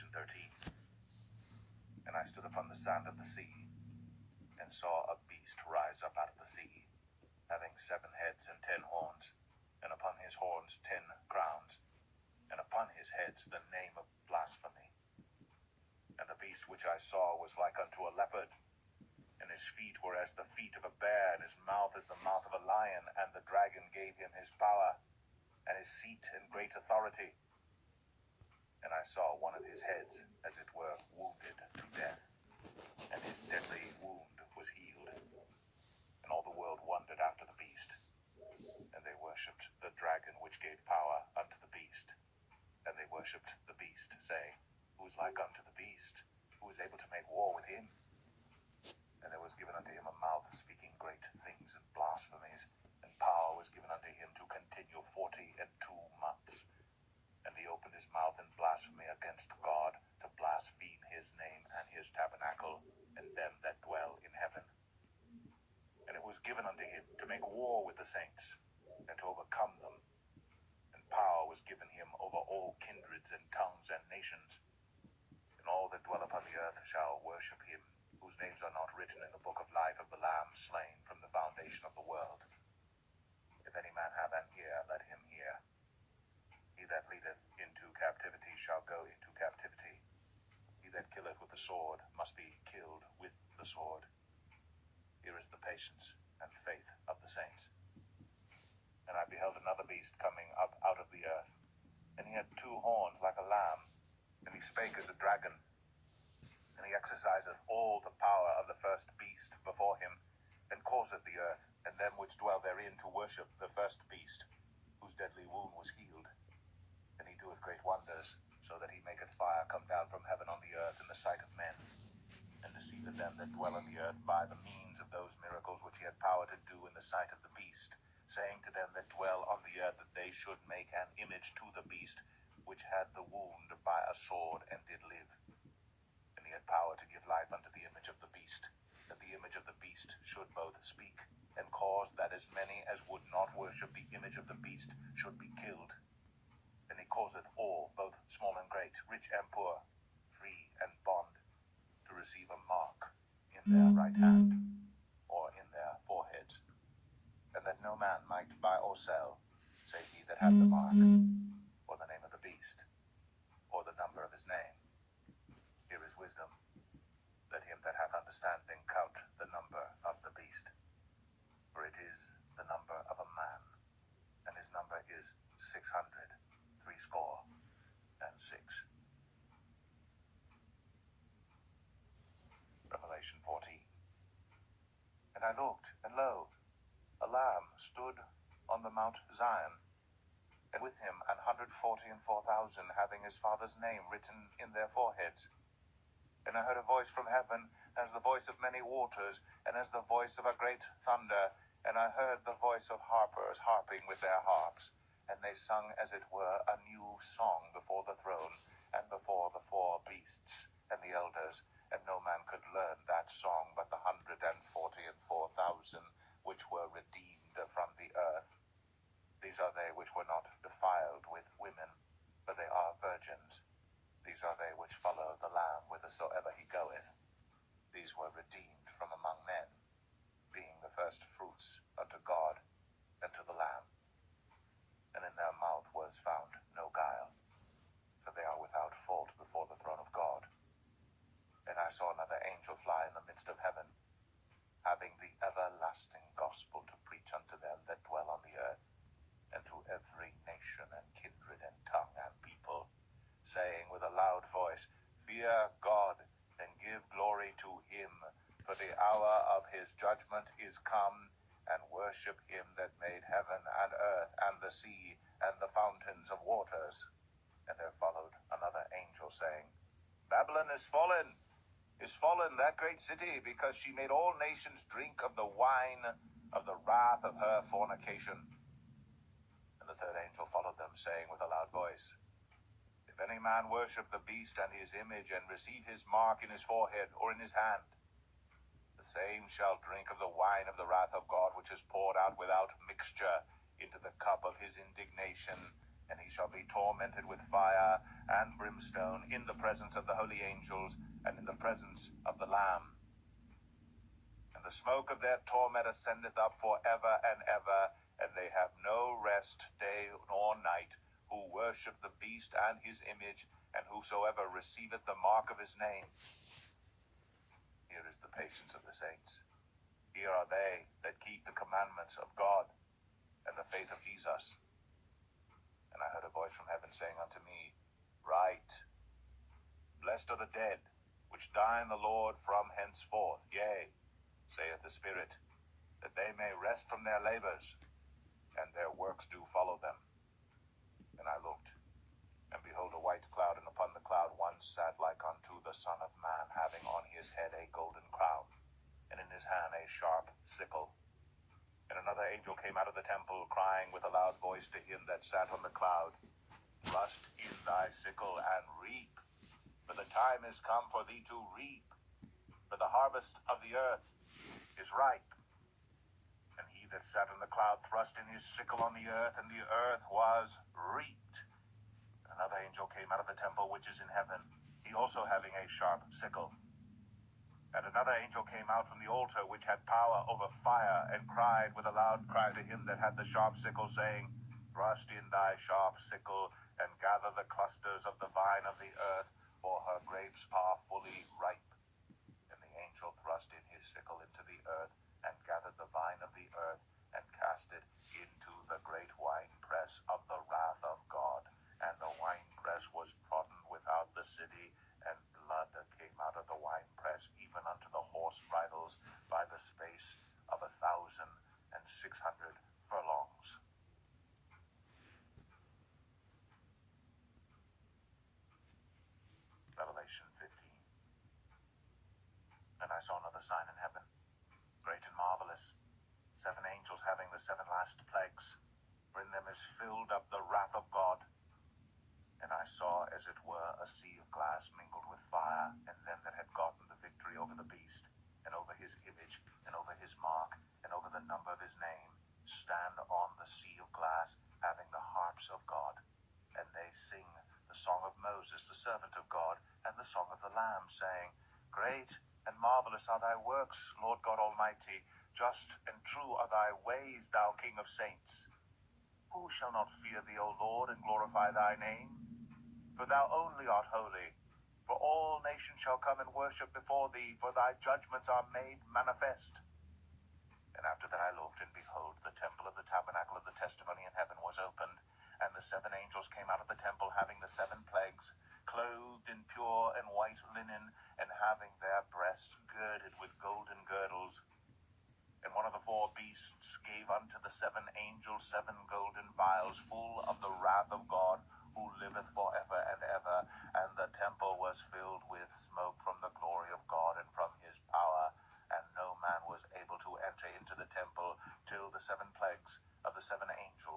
Revelation 13. And I stood upon the sand of the sea, and saw a beast rise up out of the sea, having 7 heads and 10 horns, and upon his horns 10 crowns, and upon his heads the name of blasphemy. And the beast which I saw was like unto a leopard, and his feet were as the feet of a bear, and his mouth as the mouth of a lion. And the dragon gave him his power, and his seat and great authority. And I saw one of his heads, as it were, wounded to death, and his deadly wound was healed. And all the world wondered after the beast, and they worshipped the dragon which gave power unto the beast. And they worshipped the beast, saying, Who is like unto the beast? Who is able to make war with him? And there was given unto him a mouth speaking great things and blasphemies, and power was given unto him to continue 42 months. And he opened his mouth in blasphemy against God, to blaspheme his name and his tabernacle, and them that dwell in heaven. And it was given unto him to make war with the saints, and to overcome them. And power was given him over all kindreds and tongues and nations. And all that dwell upon the earth shall worship him, whose names are not written in the book of life of the Lamb slain from the foundation of the world. If any man have an ear, let him hear. He that leadeth into captivity shall go into captivity. He that killeth with the sword must be killed with the sword. Here is the patience and faith of the saints. And I beheld another beast coming up out of the earth, and he had 2 horns like a lamb, and he spake as a dragon. And he exerciseth all the power of the first beast before him, and causeth the earth and them which dwell therein to worship the first beast, whose deadly wound was healed. And he doeth great wonders, so that he maketh fire come down from heaven on the earth in the sight of men, and deceiveth them that dwell on the earth by the means of those miracles which he had power to do in the sight of the beast, saying to them that dwell on the earth that they should make an image to the beast, which had the wound by a sword and did live. And he had power to give life unto the image of the beast, that the image of the beast should both speak, and cause that as many as would not worship the image of the beast should be killed. And he causeth all, both small and great, rich and poor, free and bond, to receive a mark in their right hand, or in their foreheads, and that no man might buy or sell, save he that hath the mark, or the name of the beast, or the number of his name. Here is wisdom. Let him that hath understanding count the number of the beast, for it is the number of a man, and his number is 666. Revelation 14. And I looked, and lo, a lamb stood on the Mount Zion, and with him 144,000, having his father's name written in their foreheads. And I heard a voice from heaven, as the voice of many waters, and as the voice of a great thunder. And I heard the voice of harpers harping with their harps, and they sung as it were a new song before the throne, and before the 4 beasts and the elders. And no man could learn that song but the 144,000 which were redeemed from the earth. These are they which were not defiled with women, but they are virgins. These are they which follow the Lamb whithersoever he goeth. These were redeemed from among men, being the first fruits unto God and to the Lamb. And in their mouth was found no guile, for they are without fault before the throne of God. And I saw another angel fly in the midst of heaven, having the everlasting gospel to preach unto them that dwell on the earth, and to every nation and kindred and tongue and people, saying with a loud voice, Fear God, and give glory to him, for the hour of his judgment is come, and worship him that made heaven and earth and the sea and the fountains of waters. And there followed another angel, saying, Babylon is fallen, that great city, because she made all nations drink of the wine of the wrath of her fornication. And the third angel followed them, saying with a loud voice, If any man worship the beast and his image, and receive his mark in his forehead or in his hand, the same shall drink of the wine of the wrath of God, which is poured out without mixture into the cup of his indignation, and he shall be tormented with fire and brimstone in the presence of the holy angels and in the presence of the Lamb. And the smoke of their torment ascendeth up for ever and ever, and they have no rest day nor night, who worship the beast and his image, and whosoever receiveth the mark of his name. Here is the patience of the saints. Here are they that keep the commandments of God and the faith of Jesus. And I heard a voice from heaven saying unto me, Write, Blessed are the dead, which die in the Lord from henceforth. Yea, saith the Spirit, that they may rest from their labors, and their works do follow them. And I looked, and behold a white cloud, and upon the cloud one sat like unto the Son of Man, having on his head a golden crown, and in his hand a sharp sickle. And another angel came out of the temple, crying with a loud voice to him that sat on the cloud, Thrust in thy sickle and reap, for the time is come for thee to reap, for the harvest of the earth is ripe. And he that sat on the cloud thrust in his sickle on the earth, and the earth was reaped. And another angel came out of the temple which is in heaven, he also having a sharp sickle. And another angel came out from the altar which had power over fire, and cried with a loud cry to him that had the sharp sickle, saying, Thrust in thy sharp sickle, and gather the clusters of the vine of the earth, for her grapes are fully ripe. And the angel thrust in his sickle into the earth, and gathered the vine of the earth, and cast it into the great winepress of the wrath of God. And the winepress was trodden without the city, and blood came out of the winepress, even unto the horse bridles, by the space of 1,600 furlongs. Revelation 15. And I saw another sign in heaven, great and marvelous, 7 angels having the 7 last plagues, for in them is filled up the wrath of God. And I saw, as it were, a sea of glass mingled with fire, and them that had gotten the victory over the beast, and over his image, and over his mark, and over the number of his name, stand on the sea of glass, having the harps of God. And they sing the song of Moses, the servant of God, and the song of the Lamb, saying, Great and marvelous are thy works, Lord God Almighty. Just and true are thy ways, thou King of saints. Who shall not fear thee, O Lord, and glorify thy name? For thou only art holy. For all nations shall come and worship before thee, for thy judgments are made manifest. And after that I looked, and behold, the temple of the tabernacle of the testimony in heaven was opened, and the 7 angels came out of the temple, having the 7 plagues, clothed in pure and white linen, and having their breasts girded with golden girdles. And one of the 4 beasts gave unto the 7 angels 7 golden vials full of the wrath of God, who liveth for ever and ever. And the temple was filled with smoke from the glory of God and from his power. And no man was able to enter into the temple till the 7 plagues of the 7 angels